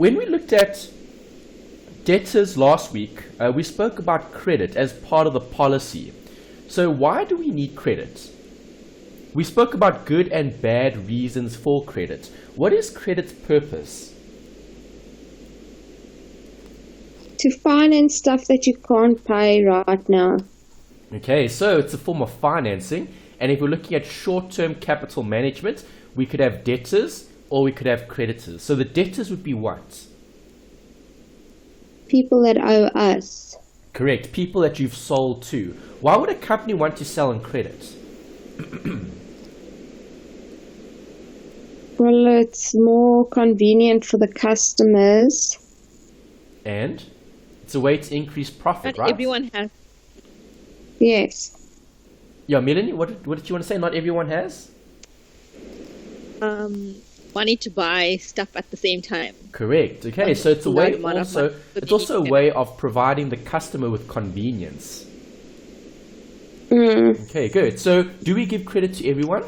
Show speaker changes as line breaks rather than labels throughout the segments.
when we looked at debtors last week, we spoke about credit as part of the policy. So why do we need credit? We spoke about good and bad reasons for credit. What is credit's purpose?
To finance stuff that you can't pay right now.
Okay, so it's a form of financing. And if we're looking at short-term capital management, we could have debtors or we could have creditors. So the debtors would be what?
People that owe us.
Correct, people that you've sold to. Why would a company want to sell on credit?
Well, it's more convenient for the customers.
And it's a way to increase profit,
Not
right?
everyone has.
Yes.
Yeah, Melanie, what did you want to say? Not everyone has?
Money to buy stuff at the same time.
Correct. Okay, so it's a way
Large amount of
also,
money.
it's also a way of providing the customer with convenience. Okay, good. So do we give credit to everyone?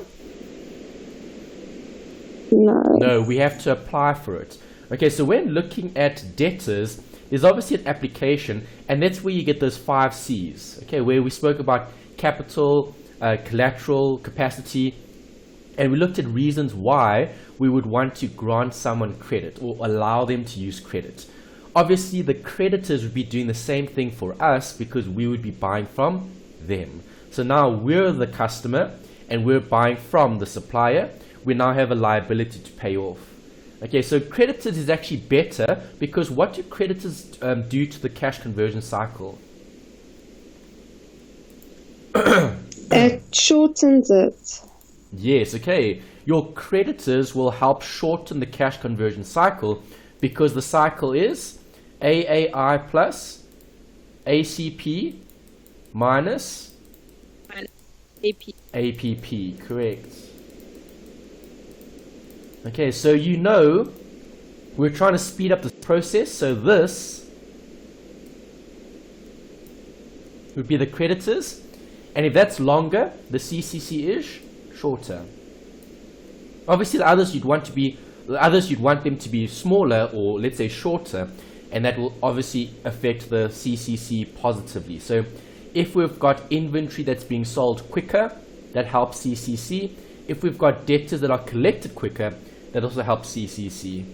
No.
No, we have to apply for it. Okay, so when looking at debtors, there's obviously an application, and that's where you get those 5 C's. Okay, where we spoke about capital, collateral, capacity, and we looked at reasons why we would want to grant someone credit or allow them to use credit. Obviously, the creditors would be doing the same thing for us because we would be buying from them. So now we're the customer and we're buying from the supplier. We now have a liability to pay off. Okay, so creditors is actually better because what do creditors do to the cash conversion cycle?
It shortens it.
Yes, okay. Your creditors will help shorten the cash conversion cycle because the cycle is AAI plus ACP minus APP, correct. Okay, so you know we're trying to speed up this process, so this would be the creditors, and if that's longer, the CCC is shorter. Obviously the others you'd want them to be smaller, or let's say shorter, and that will obviously affect the CCC positively. So if we've got inventory that's being sold quicker, that helps CCC. If we've got debtors that are collected quicker, that also helps CCC.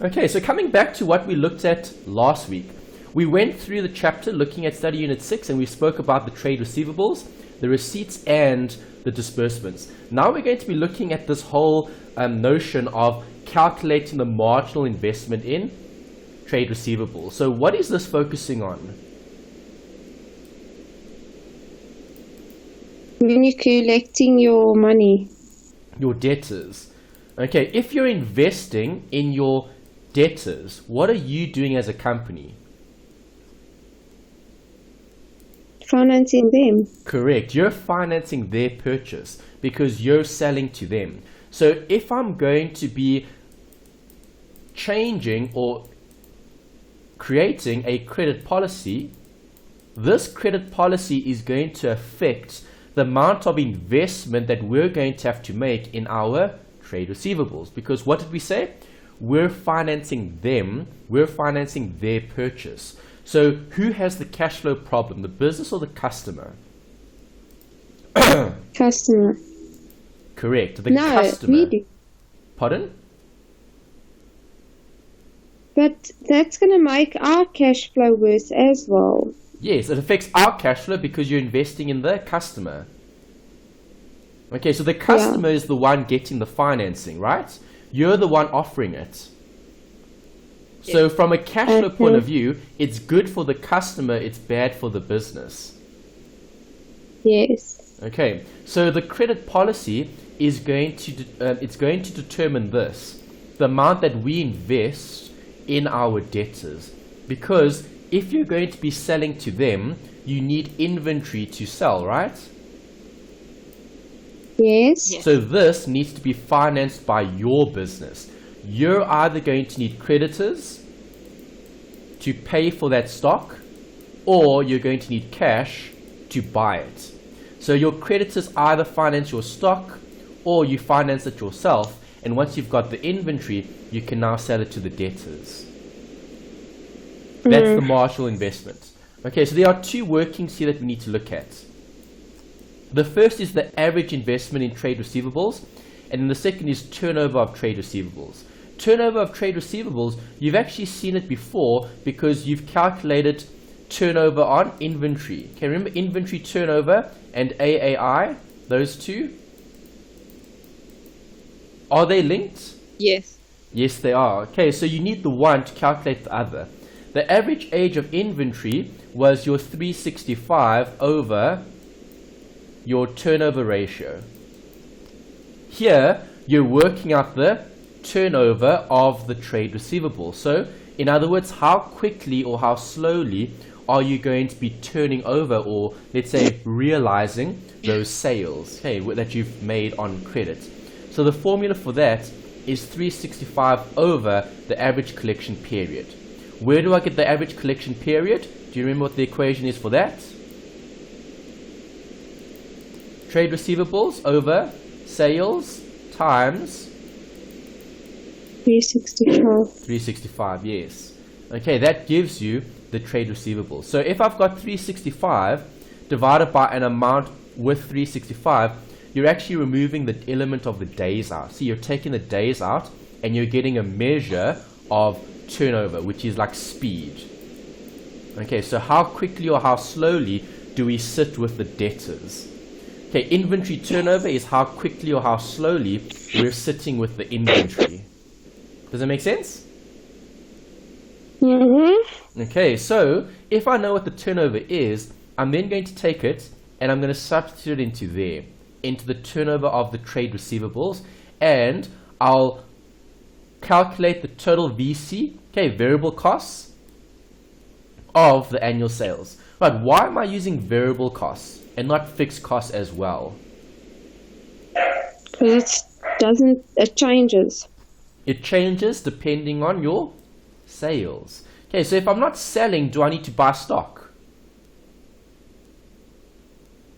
Okay, so coming back to what we looked at last week, we went through the chapter looking at study unit 6, and we spoke about the trade receivables, the receipts, and the disbursements. Now we're going to be looking at this whole notion of calculating the marginal investment in trade receivables. So what is this focusing on?
When you're collecting your money.
Your debtors. Okay, if you're investing in your debtors, what are you doing as a company?
Financing them.
Correct. You're financing their purchase because you're selling to them. So if I'm going to be changing or creating a credit policy, this credit policy is going to affect the amount of investment that we're going to have to make in our trade receivables. Because what did we say? We're financing them, we're financing their purchase. So who has the cash flow problem, the business or the customer?
Customer.
Correct, the
No,
customer.
we do.
Pardon?
But that's going to make our cash flow worse as well.
Yes, it affects our cash flow because you're investing in the customer. Okay, so the customer is the one getting the financing, right? You're the one offering it. So from a cash flow point of view, it's good for the customer, it's bad for the business.
Yes.
Okay, so the credit policy is going to determine this, the amount that we invest in our debtors. Because if you're going to be selling to them, you need inventory to sell, right?
Yes.
So this needs to be financed by your business. You're either going to need creditors to pay for that stock, or you're going to need cash to buy it. So your creditors either finance your stock or you finance it yourself, and once you've got the inventory, you can now sell it to the debtors. That's the marginal investment. Okay, so there are two workings here that we need to look at. The first is the average investment in trade receivables, and then the second is turnover of trade receivables. Turnover of trade receivables, you've actually seen it before because you've calculated turnover on inventory. Okay, remember inventory turnover and AAI, those two? Are they linked?
Yes.
Yes, they are. Okay, so you need the one to calculate the other. The average age of inventory was your 365 over your turnover ratio. Here, you're working out the turnover of the trade receivable. So, in other words, how quickly or how slowly are you going to be turning over, or let's say realizing those sales, okay, that you've made on credit. So the formula for that is 365 over the average collection period. Where do I get the average collection period? Do you remember what the equation is for that? Trade receivables over sales times
365.
365, yes. Okay, that gives you the trade receivables. So if I've got 365 divided by an amount with 365, you're actually removing the element of the days out. So you're taking the days out and you're getting a measure of turnover, which is like speed. Okay, so how quickly or how slowly do we sit with the debtors? Okay, inventory turnover is how quickly or how slowly we're sitting with the inventory. Does that make sense? Okay, so if I know what the turnover is, I'm then going to take it and I'm going to substitute it into there, into the turnover of the trade receivables, and I'll calculate the total VC, okay, variable costs of the annual sales. Right, why am I using variable costs and not fixed costs as well?
Because it changes.
It changes depending on your sales. Okay, so if I'm not selling, do I need to buy stock?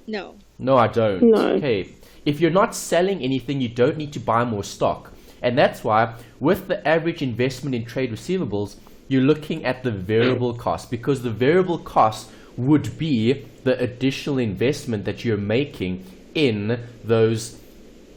No.
No, I don't.
No.
Okay, if you're not selling anything, you don't need to buy more stock. And that's why with the average investment in trade receivables, you're looking at the variable cost, because the variable cost would be the additional investment that you're making in those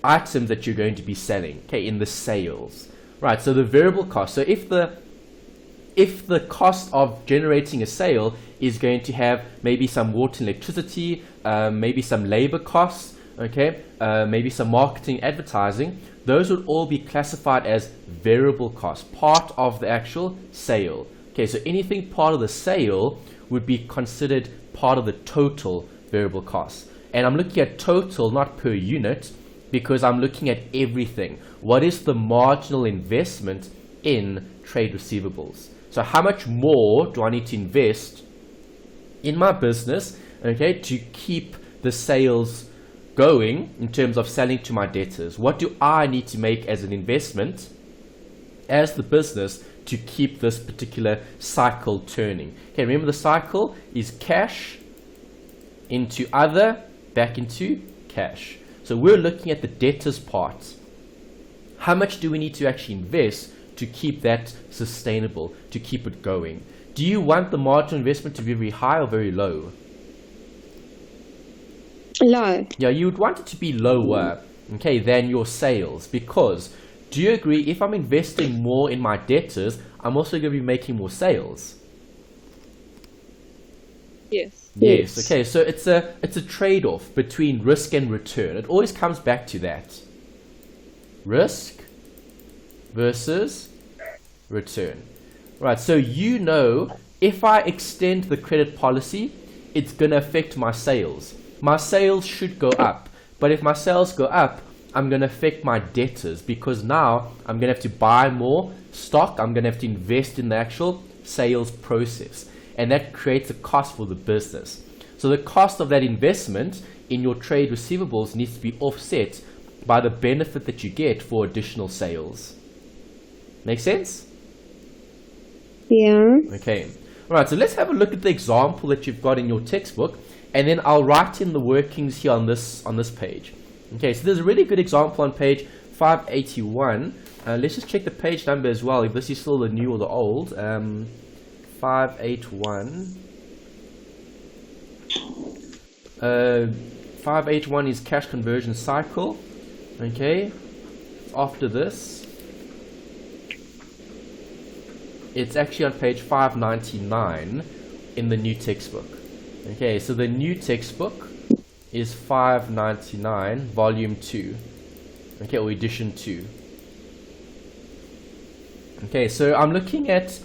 items that you're going to be selling, okay, in the sales. Right, so the variable cost. So if the cost of generating a sale is going to have maybe some water and electricity, maybe some labor costs, okay, maybe some marketing, advertising, those would all be classified as variable costs, part of the actual sale. Okay, so anything part of the sale would be considered part of the total variable costs. And I'm looking at total, not per unit, because I'm looking at everything. What is the marginal investment in trade receivables? So how much more do I need to invest in my business, okay, to keep the sales going in terms of selling to my debtors? What do I need to make as an investment as the business to keep this particular cycle turning? Okay, remember the cycle is cash into other, back into cash. So we're looking at the debtors part. How much do we need to actually invest to keep that sustainable, to keep it going? Do you want the marginal investment to be very high or very low?
Low.
Yeah, you would want it to be lower, okay, than your sales, because do you agree, if I'm investing more in my debtors, I'm also going to be making more sales?
Yes.
Yes. Okay, so it's a trade-off between risk and return. It always comes back to that. Risk versus return. Right, so you know, if I extend the credit policy, it's going to affect my sales. My sales should go up, but if my sales go up, I'm going to affect my debtors, because now I'm going to have to buy more stock. I'm going to have to invest in the actual sales process, and that creates a cost for the business. So the cost of that investment in your trade receivables needs to be offset by the benefit that you get for additional sales. Make sense?
Yeah.
Okay. Alright, so let's have a look at the example that you've got in your textbook, and then I'll write in the workings here on this page. Okay, so there's a really good example on page 581. Let's just check the page number as well, if this is still the new or the old. 581. 581 is cash conversion cycle. Okay, after this, it's actually on page 599 in the new textbook. Okay, so the new textbook is 599, volume 2. Okay, or edition 2. Okay, so I'm looking at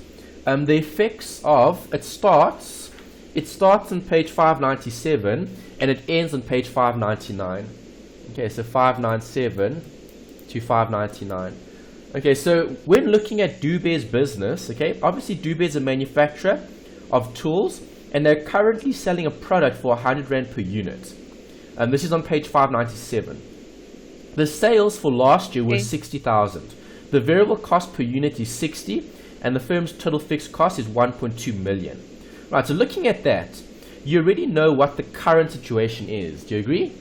the effects of, it starts on page 597 and it ends on page 599. Okay, so 597 to 599. Okay, so when looking at Dube's business, okay, obviously Dube is a manufacturer of tools and they're currently selling a product for 100 Rand per unit. And this is on page 597. The sales for last year was 60,000. The variable cost per unit is 60 and the firm's total fixed cost is 1.2 million. Right, so looking at that, you already know what the current situation is. Do you agree?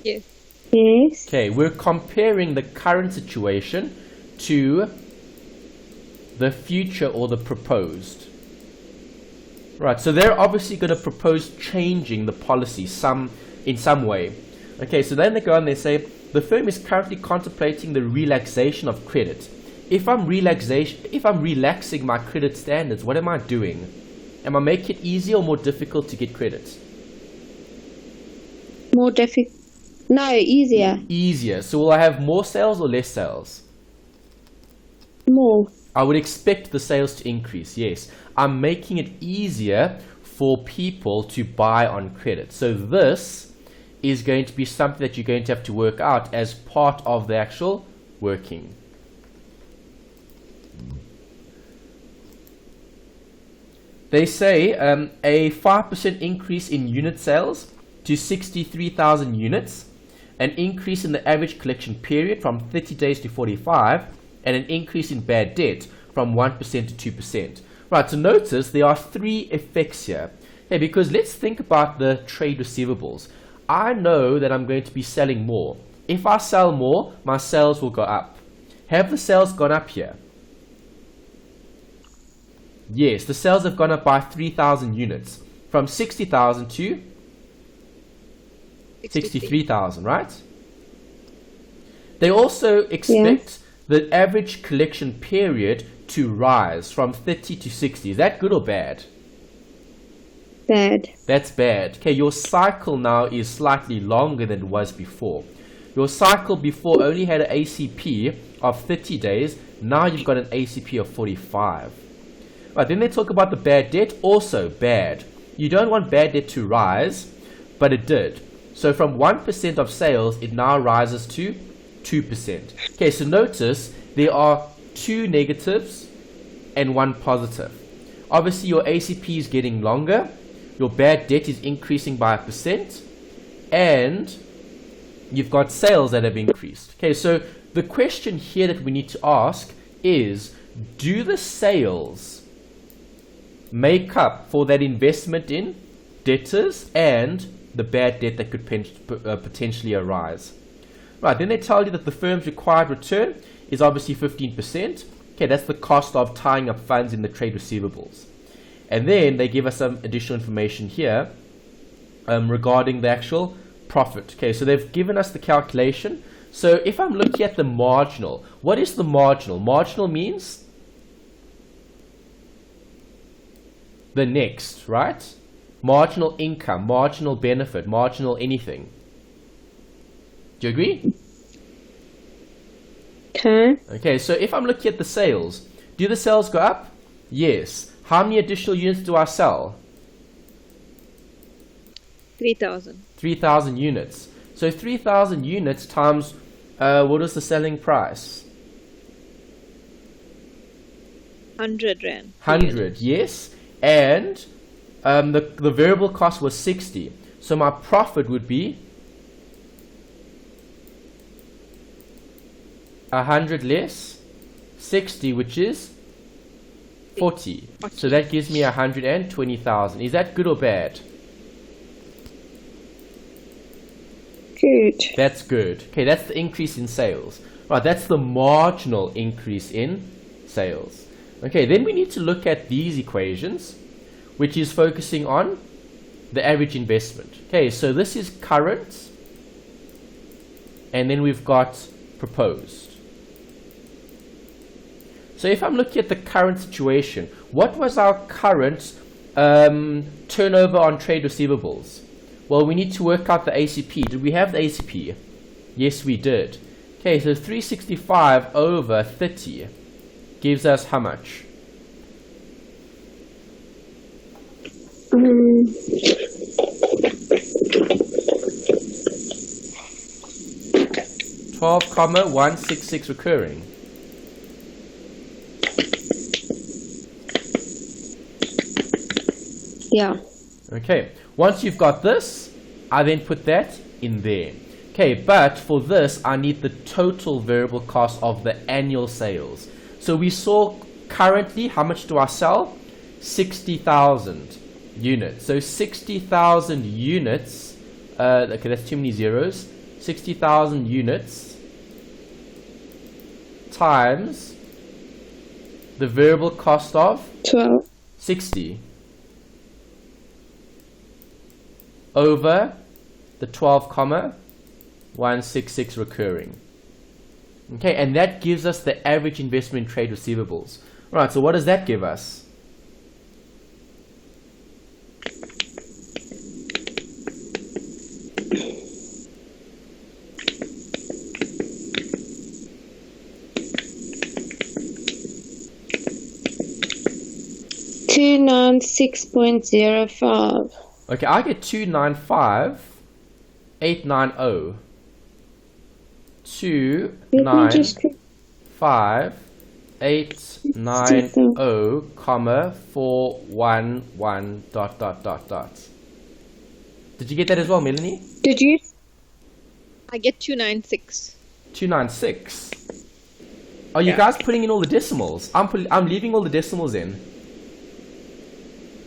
Yes.
Yes.
Okay, we're comparing the current situation to the future or the proposed. Right, so they're obviously going to propose changing the policy in some way. Okay, so then they go on, they say, the firm is currently contemplating the relaxation of credit. If I'm relaxing my credit standards, what am I doing? Am I making it easier or more difficult to get credit?
More difficult. No, easier.
Easier. So will I have more sales or less sales?
More.
I would expect the sales to increase, yes. I'm making it easier for people to buy on credit. So this is going to be something that you're going to have to work out as part of the actual working. They say a 5% increase in unit sales to 63,000 units, an increase in the average collection period from 30 days to 45, and an increase in bad debt from 1% to 2%. Right, so notice there are three effects here. Okay, because let's think about the trade receivables. I know that I'm going to be selling more. If I sell more, my sales will go up. Have the sales gone up here? Yes, the sales have gone up by 3,000 units, from 60,000 to 63,000, right? They also expect the average collection period to rise from 30 to 60. Is that good or bad?
Bad.
That's bad. Okay, your cycle now is slightly longer than it was before. Your cycle before only had an ACP of 30 days. Now you've got an ACP of 45. Right, then they talk about the bad debt. Also bad. You don't want bad debt to rise, but it did. So from 1% of sales, it now rises to 2%. Okay, so notice there are two negatives and one positive. Obviously, your ACP is getting longer. Your bad debt is increasing by 1%. And you've got sales that have increased. Okay, so the question here that we need to ask is, do the sales make up for that investment in debtors and the bad debt that could potentially arise? Right, then they tell you that the firm's required return is obviously 15%. Okay, that's the cost of tying up funds in the trade receivables. And then they give us some additional information here regarding the actual profit. Okay, so they've given us the calculation. So if I'm looking at the marginal, what is the marginal? Marginal means the next, right? Marginal income, marginal benefit, marginal anything. Do you agree?
Okay.
Okay, so if I'm looking at the sales, do the sales go up? Yes. How many additional units do I sell?
3,000.
3,000 units. So 3,000 units times, what is the selling price?
100 Rand.
100, yes. And the variable cost was 60. So my profit would be 100 less 60, which is 40. So that gives me 120,000. Is that good or bad?
Good.
That's good. Okay, that's the increase in sales. Right, that's the marginal increase in sales. Okay, then we need to look at these equations, which is focusing on the average investment. Okay, so this is current, and then we've got proposed. So if I'm looking at the current situation, what was our current turnover on trade receivables? Well, we need to work out the ACP. Did we have the ACP? Yes, we did. Okay, so 365 over 30 gives us how much? 12,166 recurring.
Yeah.
Okay, once you've got this, I then put that in there. Okay, but for this, I need the total variable cost of the annual sales. So we saw currently, how much do I sell? 60,000 units. So 60,000 units, okay, that's too many zeros. 60,000 units times the variable cost of
12.
60 over the 12,166 recurring. Okay, and that gives us the average investment in trade receivables. Right, so what does that give us?
$296.05.
Okay, I get 295,890. 295,890, comma 411 dot dot dot dot. Did you get that as well, Melanie?
Did you?
I get 296.
296. Are you guys putting in all the decimals? I'm leaving all the decimals in.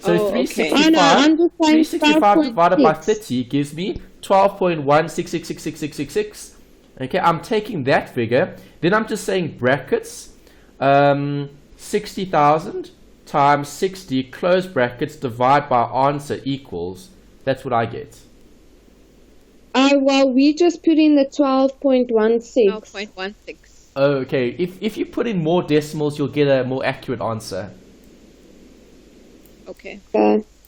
So
Oh, okay.
365,
Oh, no, I'm just saying
365 divided by
12.6.
30 gives me 12.1666666. Okay, I'm taking that figure. Then I'm just saying brackets, 60,000 times 60, close brackets, divide by answer equals. That's what I get.
Oh, well, we just put in the 12.16.
12.16.
Okay, if you put in more decimals, you'll get a more accurate answer.
Okay.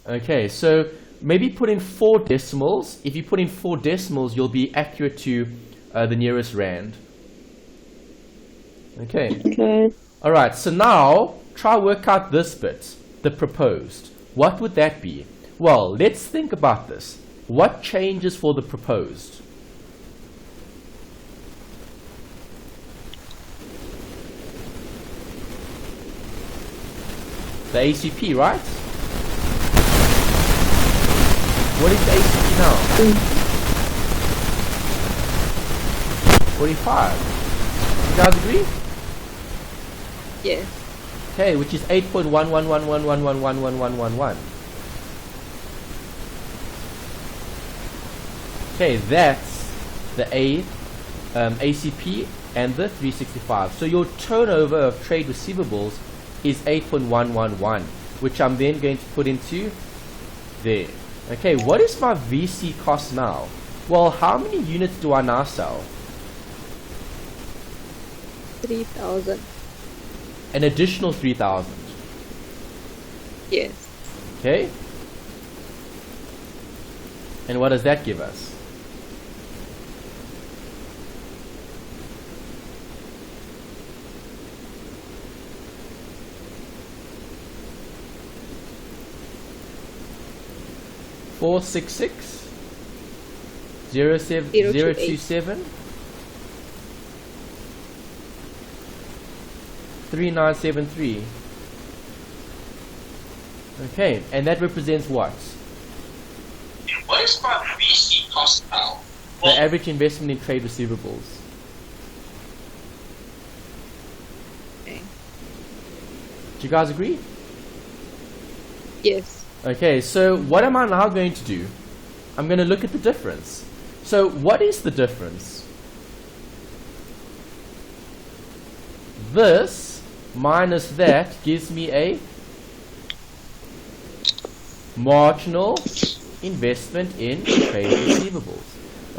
Okay, so maybe put in 4 decimals. If you put in 4 decimals, you'll be accurate to the nearest rand. Okay.
Okay.
All right, so now try work out this bit, the proposed. What would that be? Well, let's think about this. What changes for the proposed? The ACP, right? What is the ACP now? 45. You guys agree?
Yes.
Okay, which is 8.11111111111. Okay, that's the ACP and the 365. So your turnover of trade receivables is 8.111, which I'm then going to put into there. Okay, what is my VC cost now? Well, how many units do I now sell?
3,000.
An additional 3,000.
Yes.
Okay? And what does that give us? $466 027 3973. Okay, and that represents what?
What is my VC cost now?
The average investment in trade receivables.
Okay.
Do you guys agree?
Yes.
Okay, so what am I now going to do? I'm going to look at the difference. So what is the difference? This minus that gives me a marginal investment in trade receivables.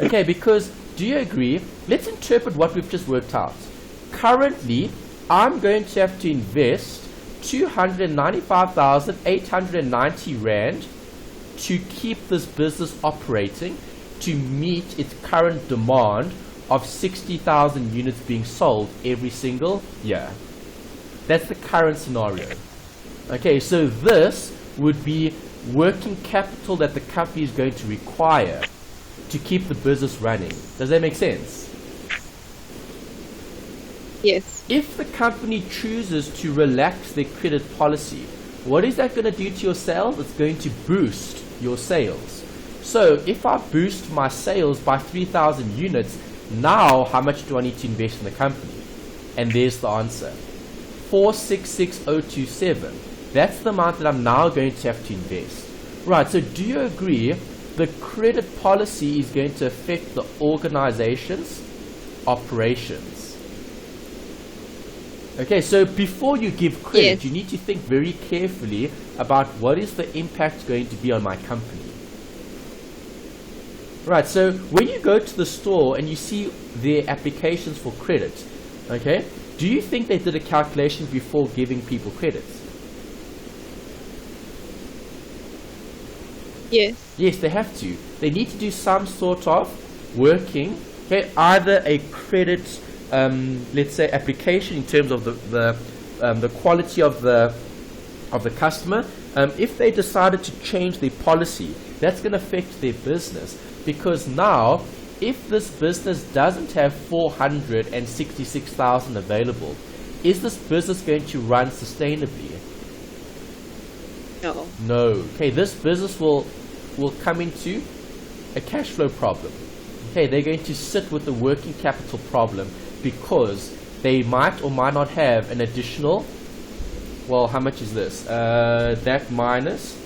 Okay, because do you agree? Let's interpret what we've just worked out. Currently, I'm going to have to invest 295,890 Rand to keep this business operating to meet its current demand of 60,000 units being sold every single year. That's the current scenario. Okay, so this would be working capital that the company is going to require to keep the business running. Does that make sense?
Yes.
If the company chooses to relax their credit policy, what is that going to do to your sales? It's going to boost your sales. So if I boost my sales by 3,000 units, now how much do I need to invest in the company? And there's the answer. 466027. That's the amount that I'm now going to have to invest. Right, so do you agree the credit policy is going to affect the organization's operations? Okay, so before you give credit,
Yes.
you need to think very carefully about what is the impact going to be on my company. Right, so when you go to the store and you see their applications for credit, okay, do you think they did a calculation before giving people credit?
Yes.
Yes, they have to. They need to do some sort of working, okay, either a credit, let's say, application in terms of the quality of the customer. If they decided to change their policy, that's going to affect their business, because now, if this business doesn't have 466,000 available, is this business going to run sustainably?
No.
No. Okay, this business will come into a cash flow problem. Okay, they're going to sit with the working capital problem because they might or might not have an additional, well, how much is this? That minus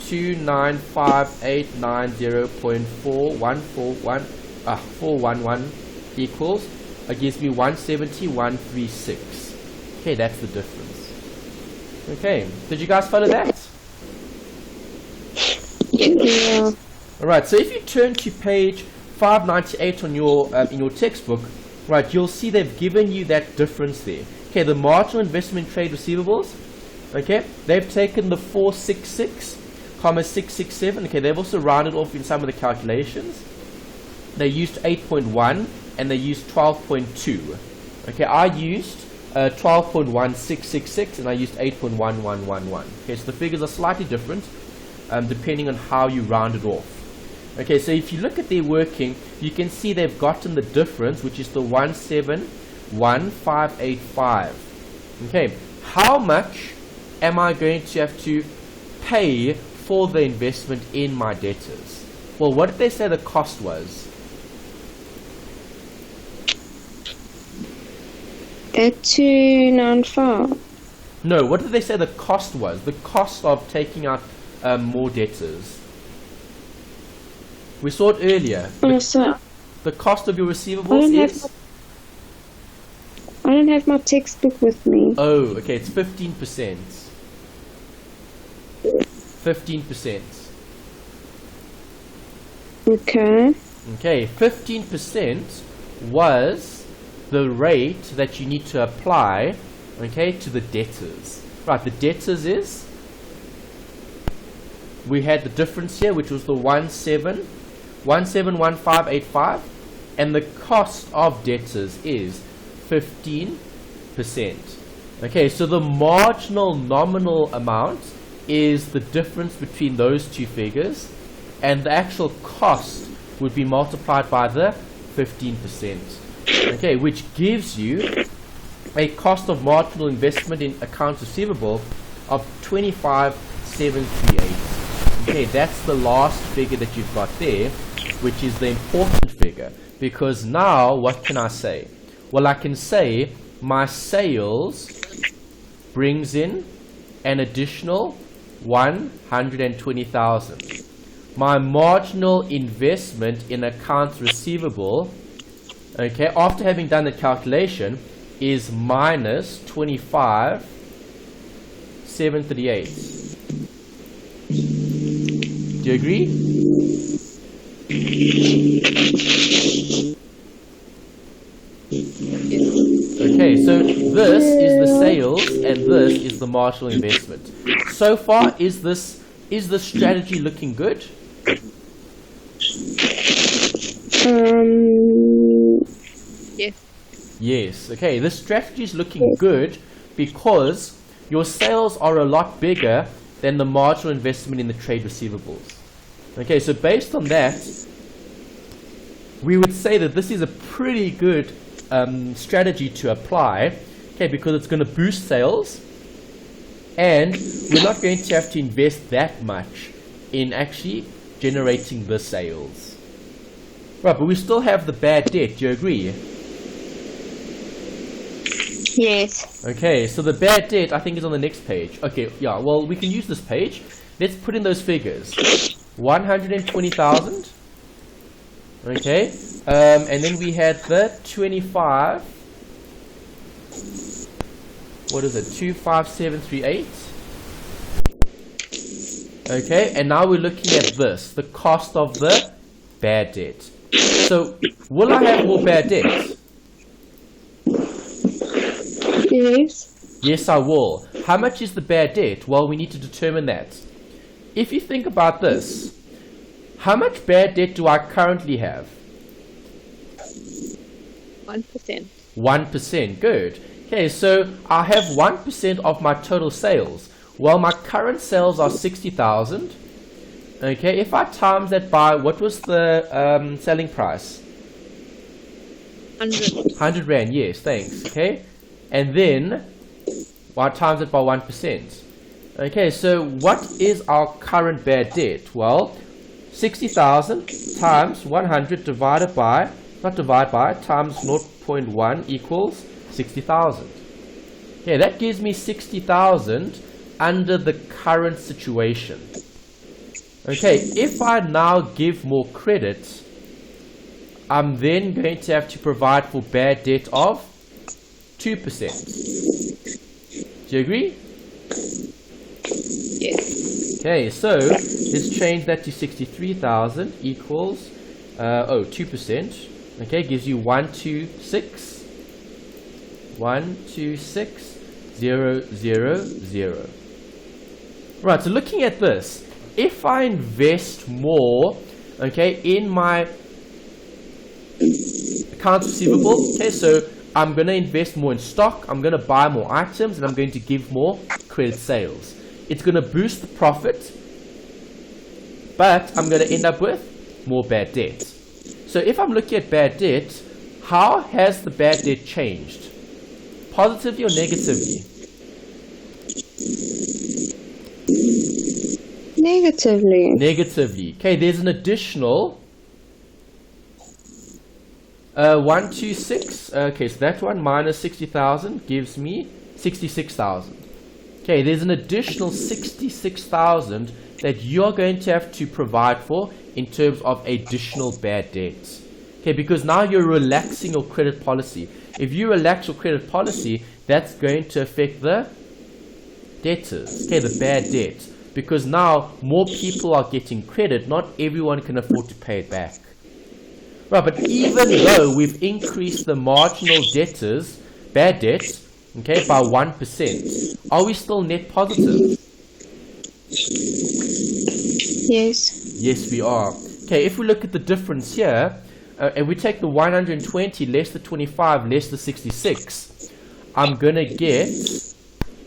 295,890.411 equals, gives me 170,136. Okay, that's the difference. Okay, did you guys follow that?
Yeah.
Alright, so if you turn to page 598 on your in your textbook, right, you'll see they've given you that difference there. Okay, the marginal investment in trade receivables, okay, they've taken the 466,667, okay, they've also rounded off in some of the calculations. They used 8.1 and they used 12.2. Okay, I used 12.1666 and I used 8.1111. Okay, so the figures are slightly different depending on how you round it off. Okay, so if you look at their working, you can see they've gotten the difference, which is the 171,585. Okay, how much am I going to have to pay for the investment in my debtors? Well, what did they say the cost was?
At 295.
No, what did they say the cost was? The cost of taking out more debtors. We saw it earlier.
Oh, so
The cost of your receivables is?
I don't have my textbook with me.
Oh, okay, it's 15%. 15%.
Okay.
Okay, 15% was the rate that you need to apply, okay, to the debtors. Right, the debtors is, we had the difference here, which was the 171,585, and the cost of debtors is 15%. Okay, so the marginal nominal amount is the difference between those two figures, and the actual cost would be multiplied by the 15%. Okay, which gives you a cost of marginal investment in accounts receivable of 25,738. Okay, that's the last figure that you've got there, which is the important figure, because now what can I say? Well, I can say my sales brings in an additional 120,000. My marginal investment in accounts receivable, okay, after having done the calculation, is minus 25,738. Do you agree? Okay, so this is the sales and this is the marginal investment. So far, is this strategy looking good?
Yes.
Yes. Okay, this strategy is looking good because your sales are a lot bigger than the marginal investment in the trade receivables. Okay, so based on that, we would say that this is a pretty good strategy to apply, okay, because it's going to boost sales and we're not going to have to invest that much in actually generating the sales. Right, but we still have the bad debt, do you agree?
Yes.
Okay, so the bad debt I think is on the next page. Okay, yeah, well we can use this page. Let's put in those figures. 120,000. Okay, and then we had the 25. What is it? 25738. Okay, and now we're looking at this, the cost of the bad debt. So, will I have more bad debt?
Yes.
Yes, I will. How much is the bad debt? Well, we need to determine that. If you think about this, how much bad debt do I currently have?
1%.
1%. Good. Okay, so I have 1% of my total sales. Well, my current sales are 60,000. Okay, if I times that by, what was the selling price?
100.
100 Rand, yes, thanks. Okay, and then I times it by 1%. Okay, so what is our current bad debt? Well, 60,000 times 100 divided by, not divide by, times 0.1 equals 60,000. Okay, that gives me 60,000 under the current situation. Okay, if I now give more credit, I'm then going to have to provide for bad debt of 2%. Do you agree?
Yes.
Okay, so let's change that to 63,000 equals 2%. Okay, gives you 126,000. Right, so looking at this, if I invest more, okay, in my accounts receivable, okay, so I'm going to invest more in stock, I'm going to buy more items, and I'm going to give more credit sales. It's going to boost the profit, but I'm going to end up with more bad debt. So if I'm looking at bad debt, how has the bad debt changed? Positively or negatively?
Negatively.
Negatively. Okay, there's an additional 126. Okay, so that one minus 60,000 gives me 66,000. Okay, there's an additional 66,000 that you're going to have to provide for in terms of additional bad debts. Okay, because now you're relaxing your credit policy. If you relax your credit policy, that's going to affect the debtors. Okay, the bad debt. Because now more people are getting credit, not everyone can afford to pay it back. Right, but even though we've increased the marginal debtors, bad debts, okay, by 1%, are we still net positive?
Yes.
Yes, we are. Okay, if we look at the difference here, and we take the 120 less the 25 less the 66, I'm going to get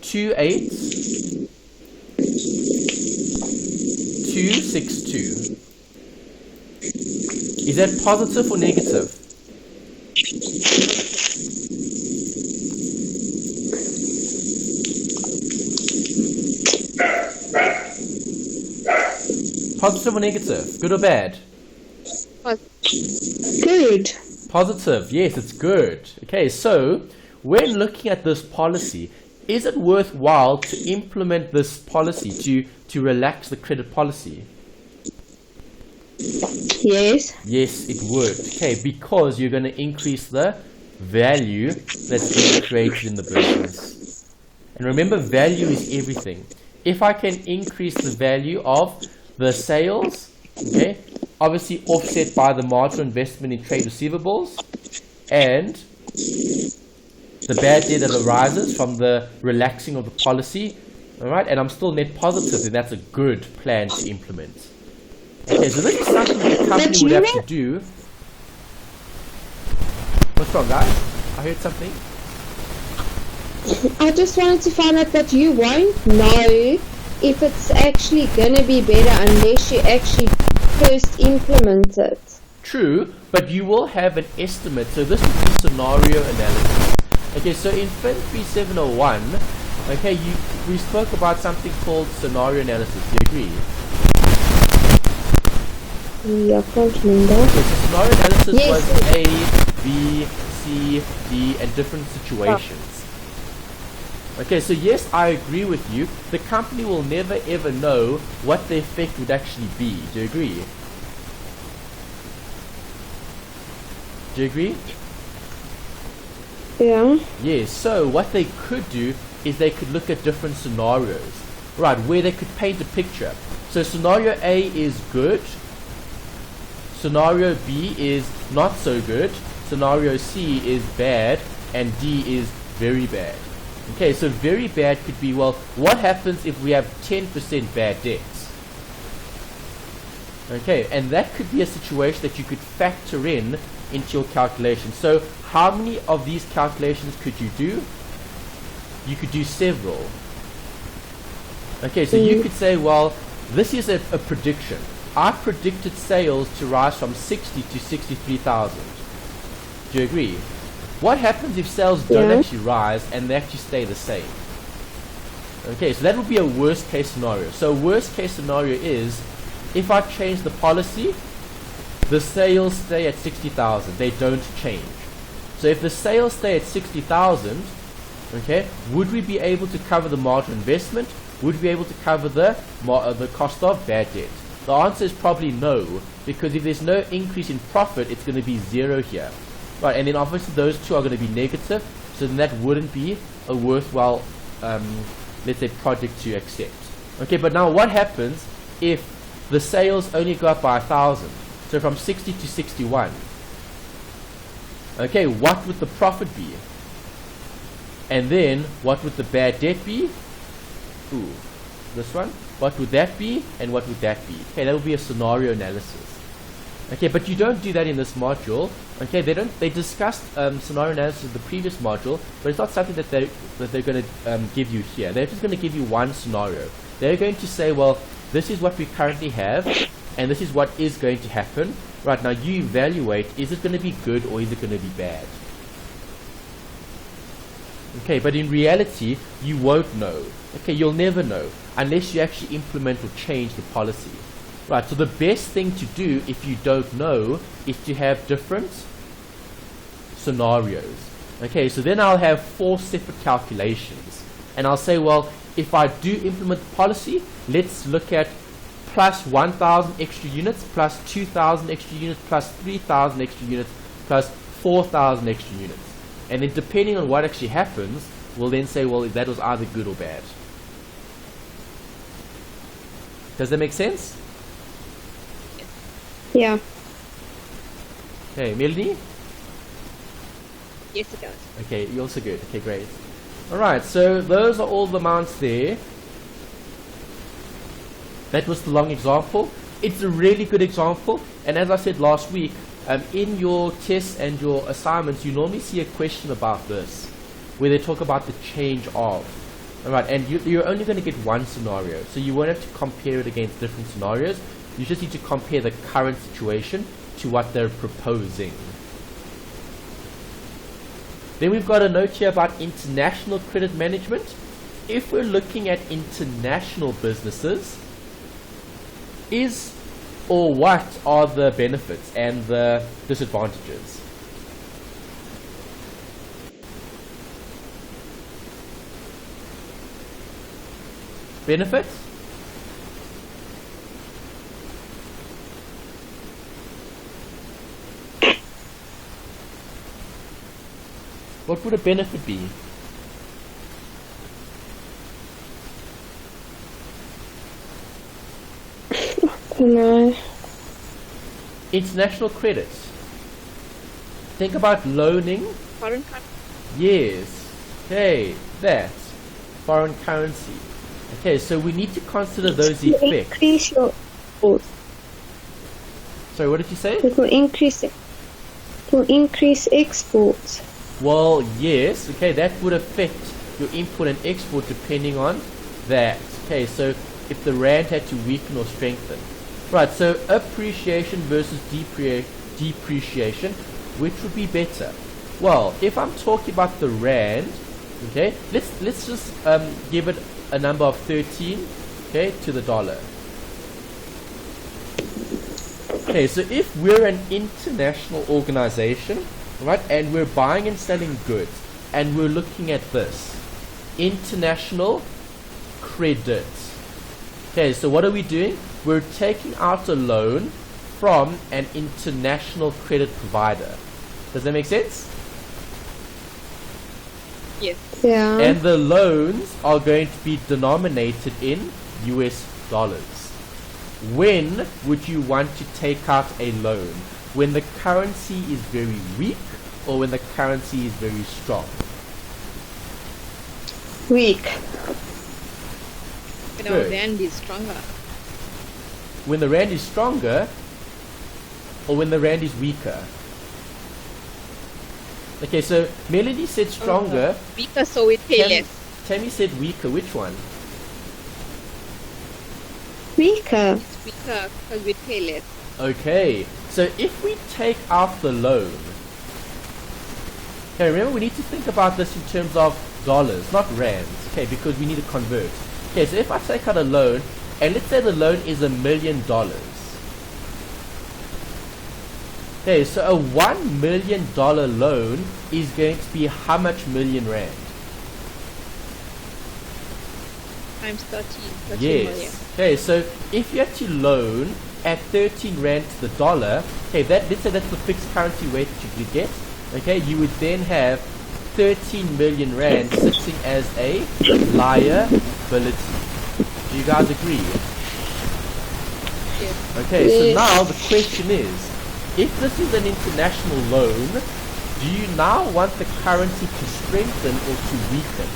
28,262. Is that positive or negative? Positive or negative? Good or bad?
Good.
Positive. Yes, it's good. Okay, so when looking at this policy, is it worthwhile to implement this policy, to to relax the credit policy?
Yes.
Yes, it would. Okay, because you're going to increase the value that's being created in the business. And remember, value is everything. If I can increase the value of the sales, okay, obviously offset by the marginal investment in trade receivables and the bad debt that arises from the relaxing of the policy, all right, and I'm still net positive, then that's a good plan to implement. Okay, so this is something the company would have to do. What's wrong, guys? I heard something.
I just wanted to find out that you won't know if it's actually gonna be better unless you actually first implement it.
True, but you will have an estimate. So this is the scenario analysis. Okay, so in FIN3701, okay, we spoke about something called scenario analysis. Do you agree?
Yeah, I can't remember.
Okay, so scenario analysis
Yes.
was A, B, C, D, and different situations. Okay, so yes, I agree with you. The company will never ever know what the effect would actually be. Do you agree? Do you agree?
Yeah.
Yes, so what they could do is they could look at different scenarios, right, where they could paint a picture. So scenario A is good, scenario B is not so good, scenario C is bad, and D is very bad. Okay, so very bad could be, well, what happens if we have 10% bad debts? Okay, and that could be a situation that you could factor in into your calculation. So how many of these calculations could you do? You could do several. Okay, so you could say, well, this is a prediction. I predicted sales to rise from 60 to 63,000. Do you agree? What happens if sales don't actually rise and they actually stay the same? Okay, so that would be a worst case scenario. So worst case scenario is, if I change the policy, the sales stay at 60,000. They don't change. So if the sales stay at 60,000, okay, would we be able to cover the marginal investment? Would we be able to cover the cost of bad debt? The answer is probably no, because if there's no increase in profit, it's going to be zero here. Right, and then obviously those two are going to be negative, so then that wouldn't be a worthwhile, let's say, project to accept. Okay, but now what happens if the sales only go up by 1,000? So from 60 to 61. Okay, what would the profit be? And then what would the bad debt be? Ooh, this one. What would that be? And what would that be? Okay, that would be a scenario analysis. Okay, but you don't do that in this module. Okay, they discussed scenario analysis in the previous module, but it's not something that they're going to give you here. They're just going to give you one scenario. They're going to say, well, this is what we currently have, and this is what is going to happen. Right, now you evaluate, is it going to be good or is it going to be bad? Okay, but in reality, you won't know. Okay, you'll never know unless you actually implement or change the policy. Right, so the best thing to do if you don't know is to have different scenarios. Okay, so then I'll have 4 separate calculations. And I'll say, well, if I do implement the policy, let's look at plus 1,000 extra units, plus 2,000 extra units, plus 3,000 extra units, plus 4,000 extra units. And then depending on what actually happens, we'll then say, well, that was either good or bad. Does that make sense?
Yeah.
Okay, Melanie?
Yes, it does.
Okay, you're also good. Okay, great. Alright, so those are all the amounts there. That was the long example. It's a really good example, and as I said last week, in your tests and your assignments, you normally see a question about this, where they talk about the change of. Alright, and you're only going to get one scenario, so you won't have to compare it against different scenarios. You just need to compare the current situation to what they're proposing. Then we've got a note here about international credit management. If we're looking at international businesses, is or what are the benefits and the disadvantages? Benefits? What would a benefit be?
No.
International credit. Think about loaning.
Foreign country.
Yes. Okay, that. Foreign currency. Okay, so we need to consider those
To
effects.
increase your exports.
Sorry, what did you say?
It will increase it. Will increase exports.
Well, yes. Okay, that would affect your import and export depending on that. Okay, so if the rand had to weaken or strengthen. Right, so appreciation versus depreciation, which would be better? Well, if I'm talking about the rand, okay, let's just give it a number of 13, okay, to the dollar. Okay, so if we're an international organization, right, and we're buying and selling goods, and we're looking at this, international credit. Okay, so what are we doing? We're taking out a loan from an international credit provider. Does that make sense?
Yes.
Yeah.
And the loans are going to be denominated in US dollars. When would you want to take out a loan? When the currency is very weak or when the currency is very strong?
Weak.
When our
Good.
rand is stronger.
When the rand is stronger or when the rand is weaker? Okay, so Melody said stronger.
Weaker, so we pay less.
Tammy said weaker. Which one?
Weaker.
It's weaker because we pay less.
Okay, so if we take out the loan, okay, remember we need to think about this in terms of dollars, not rands, okay, because we need to convert. Okay, so if I take out a loan, and let's say the loan is $1 million. Okay, so a $1 million loan is going to be how much million rand?
Times 13
Yes.
million.
Okay, so if you had to loan at 13 rand to the dollar, okay, let's say that's the fixed currency rate that you could get. Okay, you would then have 13 million rand sitting as a liability. Do you guys agree?
Yes.
Okay, so
Yes.
now the question is, if this is an international loan, do you now want the currency to strengthen or to weaken?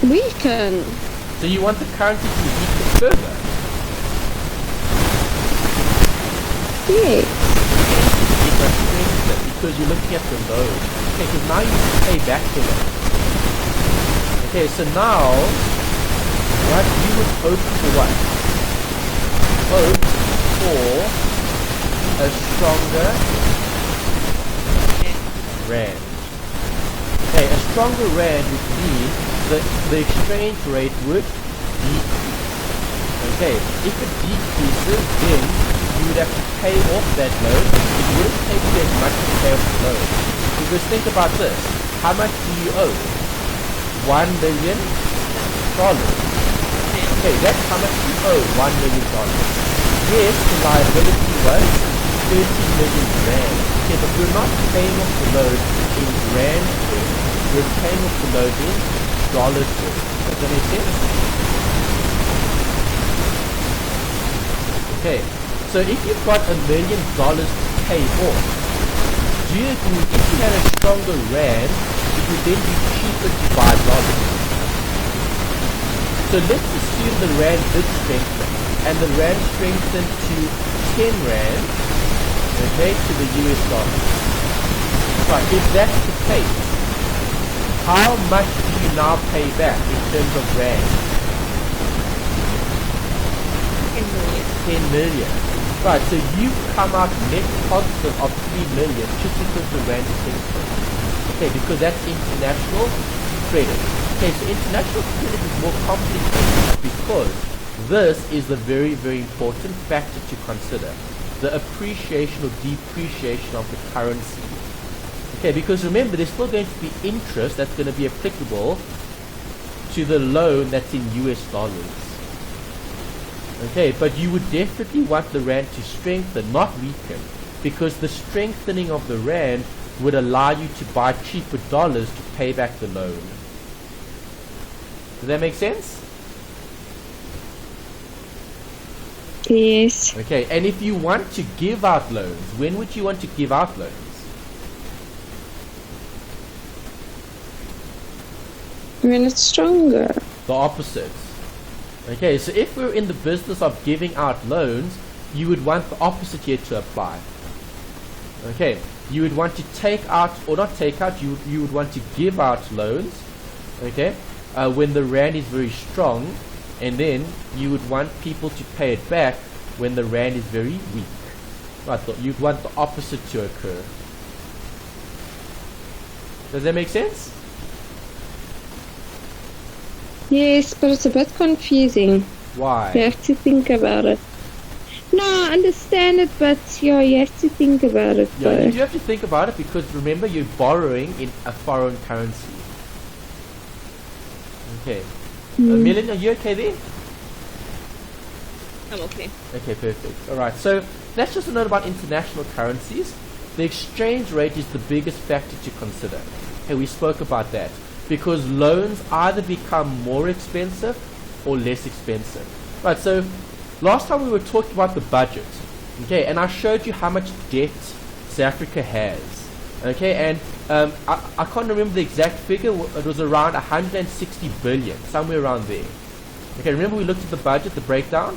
Weaken.
So you want the currency to weaken further?
Yes.
It must strengthen because you're looking at the loan. Okay, because now you need to pay back the loan. Okay, so now, what you would hope for what? Hope for a stronger rand. Okay, a stronger rand would mean that the exchange rate would decrease. Okay, if it decreases, then you would have to pay off that loan. It wouldn't take you as much to pay off the loan. Because think about this. How much do you owe? $1 million. Okay, that's how much you owe, $1 million. Yes, the liability was 13 million rand. Okay, but we're not paying off the loan in rand terms. We're paying off the loan in dollar terms. Does that make sense? Okay, so if you've got $1 million to pay off, do you agree if you had a stronger rand, it would then be cheaper to buy dollars? So let's assume the rand did strengthen, and the rand strengthened to 10 rand, okay, to the US dollar. Right, if that's the case, how much do you now pay back in terms of rand?
10 million.
10 million. Right, so you've come out net positive of 3 million just because the rand is strengthened. Okay, because that's international credit. Okay, so international credit is more complicated because this is the very, very important factor to consider. The appreciation or depreciation of the currency. Okay, because remember, there's still going to be interest that's going to be applicable to the loan that's in US dollars. Okay, but you would definitely want the rand to strengthen, not weaken, because the strengthening of the rand would allow you to buy cheaper dollars to pay back the loan. Does that make sense?
Yes.
Okay, and if you want to give out loans, when would you want to give out loans?
When it's stronger.
The opposite. Okay, so if we're in the business of giving out loans, you would want the opposite here to apply. Okay, you would want to take out, or not take out, you would want to give out loans, okay, when the rand is very strong, and then you would want people to pay it back when the rand is very weak. Right, you'd want the opposite to occur. Does that make sense?
Yes, but it's a bit confusing.
Why?
You have to think about it. No, I understand it, but yeah, you have to think about it
Yeah,
though.
you do have to think about it, because remember, you're borrowing in a foreign currency. Okay. Melanie, are you okay there?
I'm okay.
Okay, perfect. Alright, so that's just a note about international currencies. The exchange rate is the biggest factor to consider. Okay, we spoke about that. Because loans either become more expensive or less expensive. Right, so last time we were talking about the budget. Okay, and I showed you how much debt South Africa has. Okay, and I can't remember the exact figure. It was around 160 billion, somewhere around there. Okay, remember we looked at the budget, the breakdown?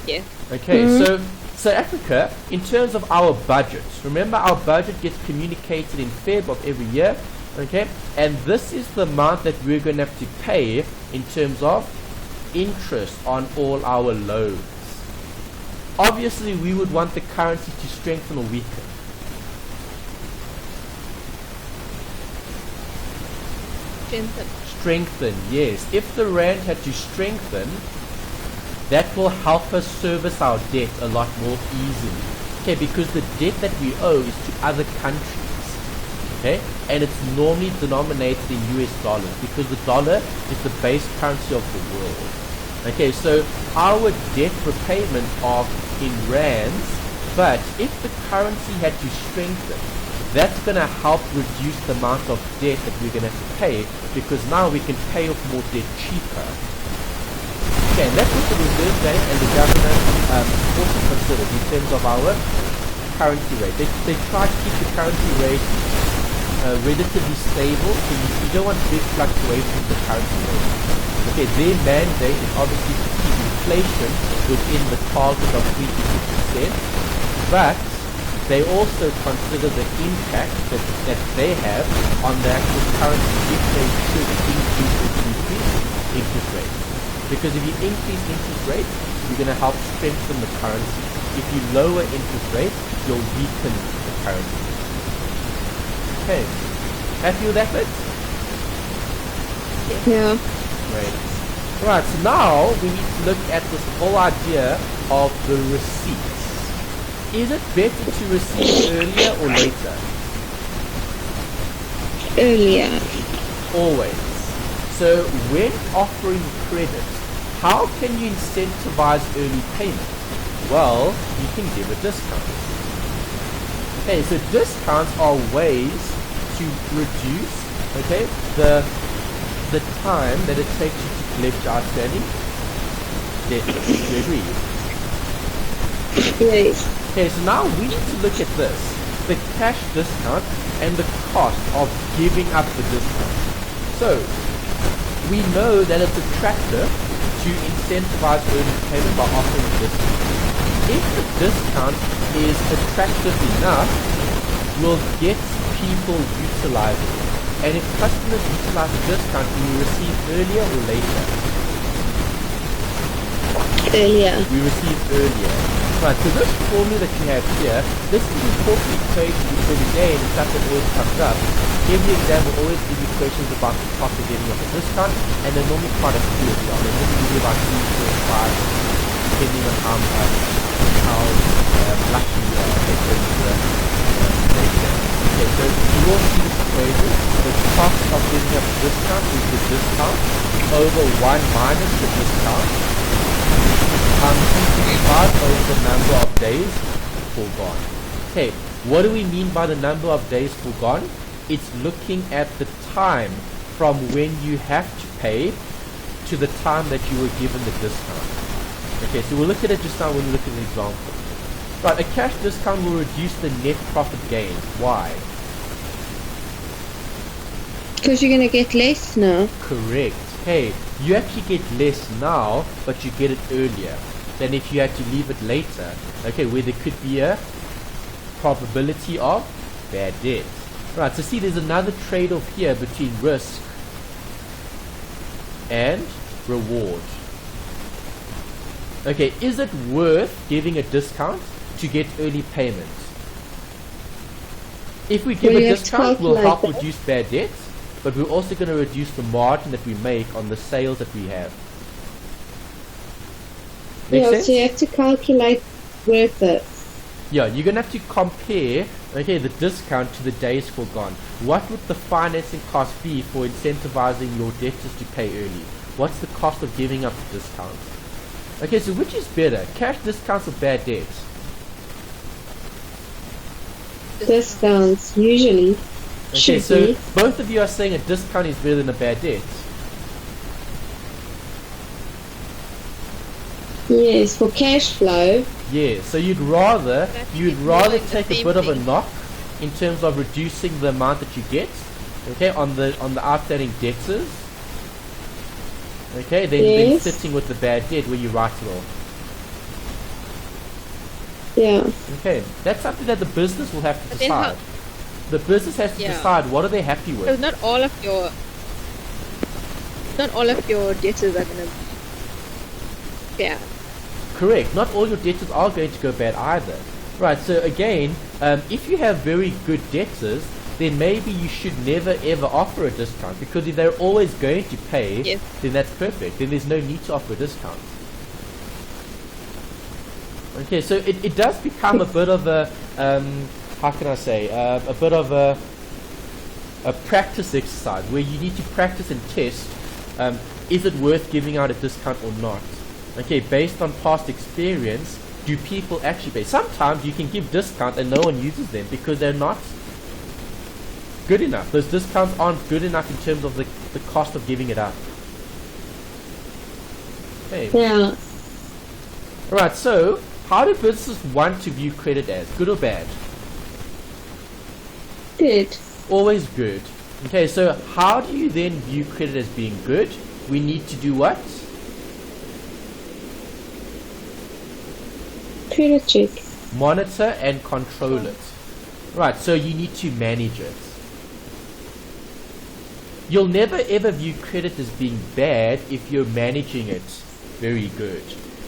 Yeah.
Okay, so South Africa, in terms of our budget, remember our budget gets communicated in Feb of every year, okay, and this is the amount that we're going to have to pay in terms of interest on all our loans. Obviously, we would want the currency to strengthen or weaken. Strengthen, yes. If the rand had to strengthen, that will help us service our debt a lot more easily. Okay, because the debt that we owe is to other countries. Okay, and it's normally denominated in US dollars because the dollar is the base currency of the world. Okay, so our debt repayments are in rands, but if the currency had to strengthen, that's going to help reduce the amount of debt that we're going to have to pay, because now we can pay off more debt cheaper. Okay, and that's what the Reserve Bank and the government also considered in terms of our currency rate. They try to keep the currency rate relatively stable, so you don't want big fluctuations in the currency rate. Okay, their mandate is obviously to keep inflation within the target of 3 to 6%, but they also consider the impact that they have on the actual currency if they should increase or decrease interest rates. Because if you increase interest rates, you're going to help strengthen the currency. If you lower interest rates, you'll weaken the currency. Okay, happy with that bit?
Yeah.
Great. Right, so now we need to look at this whole idea of the receipts. Is it better to receive earlier or later?
Earlier.
Always. So when offering credit, how can you incentivize early payment? Well, you can give a discount. Okay, so discounts are ways to reduce, okay, the time that it takes you to collect your outstanding debt. Do you agree?
Yes.
Okay, so now we need to look at this, the cash discount and the cost of giving up the discount. So, we know that it's attractive to incentivize early payment by offering a discount. If the discount is attractive enough, we'll get people utilizing it. And if customers utilize the discount, will we receive earlier or later?
Earlier.
We receive earlier. Right, so this formula that you have here, this is an important equation because again, it's stuff that always comes up. Every exam will always give you questions about the cost of getting off a discount, and they're normally quite a few as well. They normally give you about 3, 4, 5, depending on how lucky you are in terms of the exam. Okay, so you will see this equation. The cost of getting up a discount is the discount over 1 minus the discount times 365 over the number of days foregone. Okay, what do we mean by the number of days foregone? It's looking at the time from when you have to pay to the time that you were given the discount. Okay, so we'll look at it just now when we look at an example. Right, a cash discount will reduce the net profit gain. Why?
Because you're going to get less now.
Correct. Hey, you actually get less now, but you get it earlier than if you had to leave it later. Okay, where there could be a probability of bad debt. Right, so see, there's another trade-off here between risk and reward. Okay, is it worth giving a discount to get early payment? If we give a discount, we'll help reduce bad debts, but we're also going to reduce the margin that we make on the sales that we have. Make sense?
So you have to calculate worth it.
Yeah, you're going to have to compare, okay, the discount to the days foregone. What would the financing cost be for incentivizing your debtors to pay early? What's the cost of giving up the discount? Okay, so which is better, cash discounts or bad debts?
Discounts, usually.
Okay, so both of you are saying a discount is better than a bad debt.
Yes, for cash flow.
Yeah, so you'd rather take a bit of a knock in terms of reducing the amount that you get, okay, on the outstanding debtors, okay, then sitting with the bad debt where you write it off.
Yeah.
Okay, that's something that the business will have to decide. The business has to decide what are they happy with.
So not all of your debtors are gonna be
Correct. Not all your debtors are going to go bad either. Right, so again, if you have very good debtors, then maybe you should never ever offer a discount, because if they're always going to pay, then that's perfect. Then there's no need to offer a discount. Okay, so it does become a bit of a, how can I say, a bit of a practice exercise where you need to practice and test, is it worth giving out a discount or not? Okay, based on past experience, do people actually pay? Sometimes you can give discounts and no one uses them because they're not good enough. Those discounts aren't good enough in terms of the cost of giving it up. Okay.
Yeah.
Alright, so how do businesses want to view credit as? Good or bad?
Good.
Always good. Okay, so how do you then view credit as being good? We need to do what?
Credit check.
Monitor and control it. Right, so you need to manage it. You'll never ever view credit as being bad if you're managing it very good.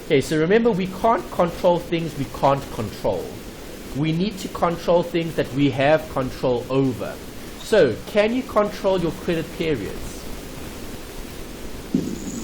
Okay, so remember, we can't control things we can't control. We need to control things that we have control over. So, can you control your credit periods?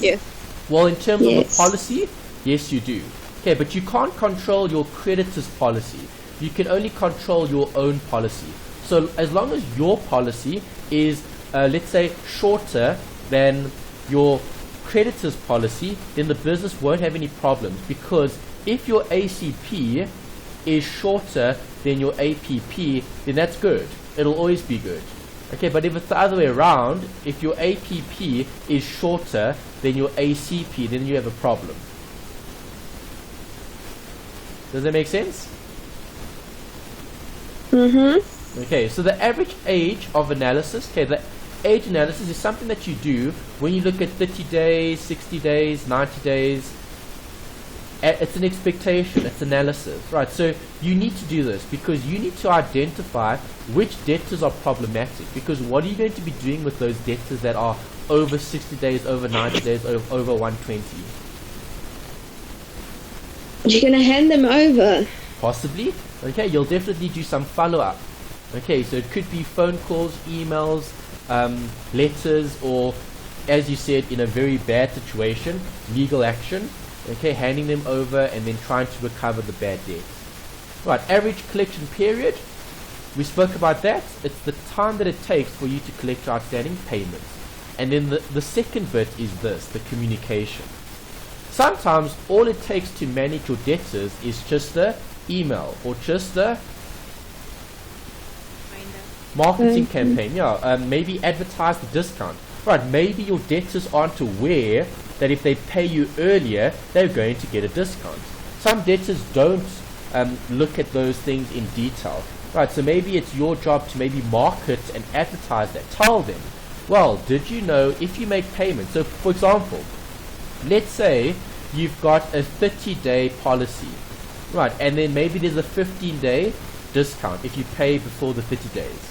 Yes.
Well, in terms of the policy, yes you do. Okay, but you can't control your creditor's policy. You can only control your own policy. So as long as your policy is, let's say, shorter than your creditor's policy, then the business won't have any problems, because if your ACP is shorter than your APP, then that's good. It'll always be good. Okay, but if it's the other way around, if your APP is shorter than your ACP, then you have a problem. Does that make sense?
Mm-hmm.
Okay, so the average age of analysis, okay, the age analysis is something that you do when you look at 30 days, 60 days, 90 days. It's an expectation, it's analysis, right? So you need to do this because you need to identify which debtors are problematic, because what are you going to be doing with those debtors that are over 60 days, over 90 days, over 120?
You're going to hand them over.
Possibly. Okay, you'll definitely do some follow-up. Okay, so it could be phone calls, emails, letters, or, as you said, in a very bad situation, legal action. Okay, handing them over and then trying to recover the bad debt. Right, average collection period. We spoke about that. It's the time that it takes for you to collect your outstanding payments. And then the second bit is this, the communication. sometimes all it takes to manage your debtors is just the email or just the marketing campaign. Maybe advertise the discount. Right, maybe your debtors aren't aware that if they pay you earlier, they're going to get a discount. Some debtors don't look at those things in detail. Right, so maybe it's your job to maybe market and advertise that. Tell them, well, did you know if you make payments? So, for example, let's say you've got a 30-day policy, right, and then maybe there's a 15-day discount if you pay before the 30 days.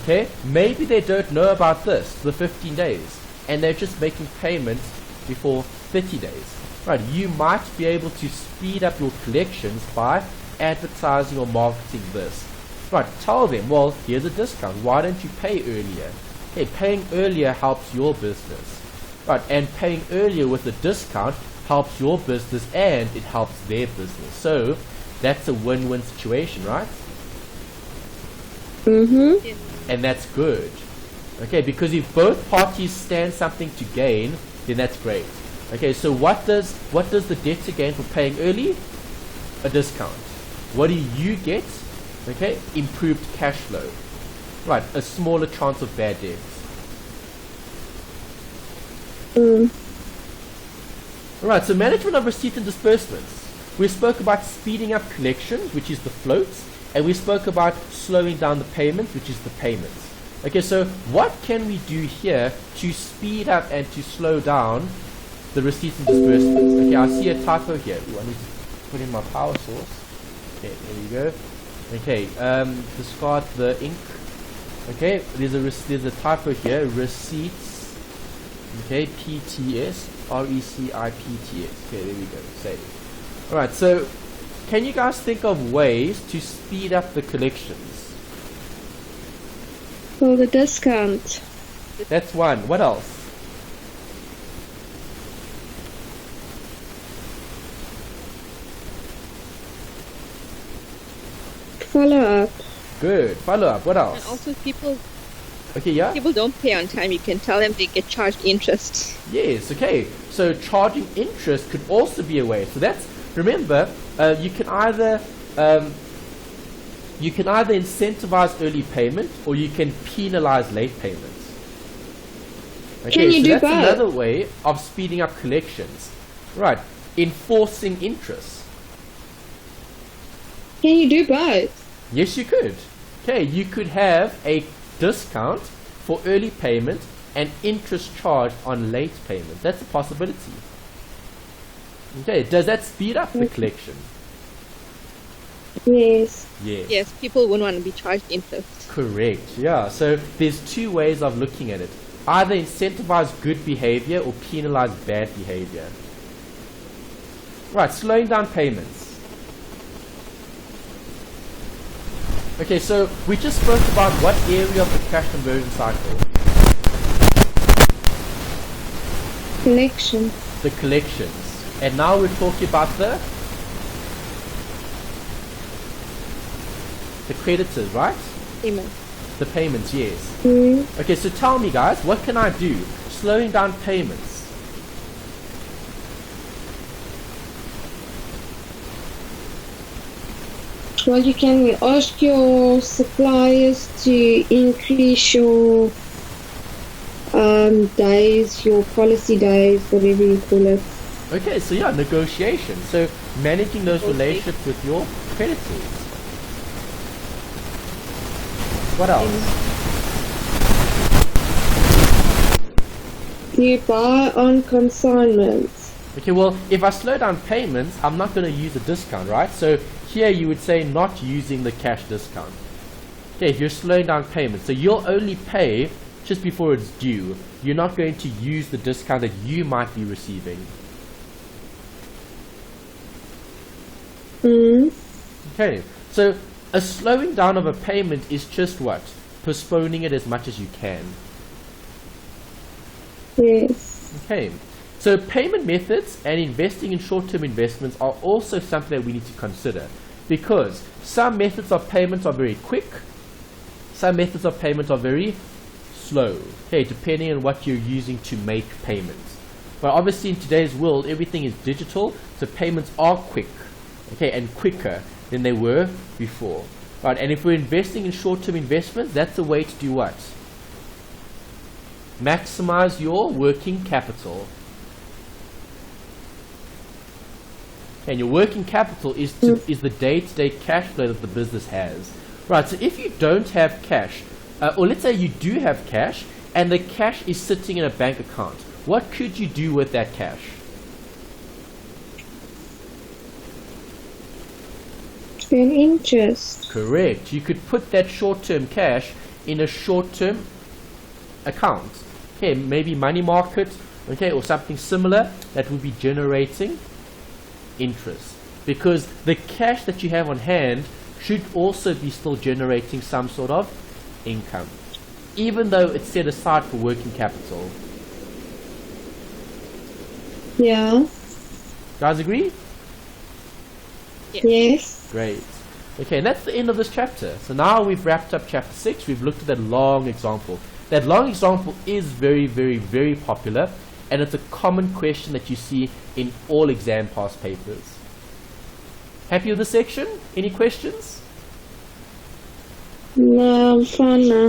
Okay, maybe they don't know about this, the 15 days, and they're just making payments before 30 days. Right, you might be able to speed up your collections by advertising or marketing this. Right, tell them, well, here's a discount, why don't you pay earlier? Okay, paying earlier helps your business. Right, and paying earlier with a discount helps your business and it helps their business. So, that's a win-win situation, right? And that's good. Okay, because if both parties stand something to gain, then that's great. Okay, so what does the debtor gain for paying early? A discount. What do you get? Okay, improved cash flow. Right, a smaller chance of bad debts. Alright, so management of receipt and disbursements. We spoke about speeding up collections, which is the floats, and we spoke about slowing down the payments, which is the payments. Okay, so what can we do here to speed up and to slow down the receipts and disbursements? Okay, I see a typo here. Ooh, I need to put in my power source. Okay, there we go. Okay, discard the ink. Okay, there's a typo here. Receipts. Okay, PTS. RECIPTS. Okay, there we go. Save. Alright, so can you guys think of ways to speed up the collections?
Well, the discount.
That's one. What else?
Follow up.
Good. Follow up. What else?
And also people
Okay, yeah?
don't pay on time. You can tell them they get charged interest.
Yes, okay. So charging interest could also be a way. So that's, remember, you can either incentivize early payment or you can penalize late payments. Okay,
Can you
so
do
that's
both?
another way of speeding up collections. Right, enforcing interest.
Can you do both?
Yes, you could. Okay, you could have a discount for early payment and interest charged on late payment. That's a possibility. Okay, does that speed up the collection?
Yes.
Yes.
Yes, people wouldn't want to be charged interest.
Correct, yeah. So there's two ways of looking at it. Either incentivize good behavior or penalize bad behavior. Right, slowing down payments. Okay, so we just spoke about what area of the cash conversion cycle?
Collection.
The collections. And now we're talking about the creditors, right?
Payment.
The payments, yes.
Mm.
Okay, so tell me guys, what can I do? Slowing down payments.
Well, you can ask your suppliers to increase your days, your policy days, whatever you call it.
Okay, so yeah, negotiation. So managing those relationships with your creditors. What else?
You buy on consignment.
Okay, well, if I slow down payments, I'm not going to use a discount, right? So here you would say not using the cash discount. Okay, you're slowing down payments. So you'll only pay just before it's due. You're not going to use the discount that you might be receiving.
Mm.
Okay, so a slowing down of a payment is just what? Postponing it as much as you can.
Yes.
Okay, so payment methods and investing in short-term investments are also something that we need to consider, because some methods of payments are very quick, some methods of payment are very slow, okay, depending on what you're using to make payments. But obviously in today's world, everything is digital, so payments are quick, okay, and quicker than they were before. Right, and if we're investing in short-term investments, that's the way to do what? Maximize your working capital. And your working capital is the day-to-day cash flow that the business has. Right, so if you don't have cash, or let's say you do have cash, and the cash is sitting in a bank account, what could you do with that cash?
Earn interest.
Correct. You could put that short-term cash in a short-term account. Okay, maybe money market, okay, or something similar that would be generating interest. Because the cash that you have on hand should also be still generating some sort of income, even though it's set aside for working capital.
Yeah.
Guys agree?
Yes.
Great. Okay, and that's the end of this chapter. So now we've wrapped up chapter 6. We've looked at that long example. That long example is very, very, very popular, and it's a common question that you see in all exam pass papers. Happy with this section? Any questions?
No, I'm fine now.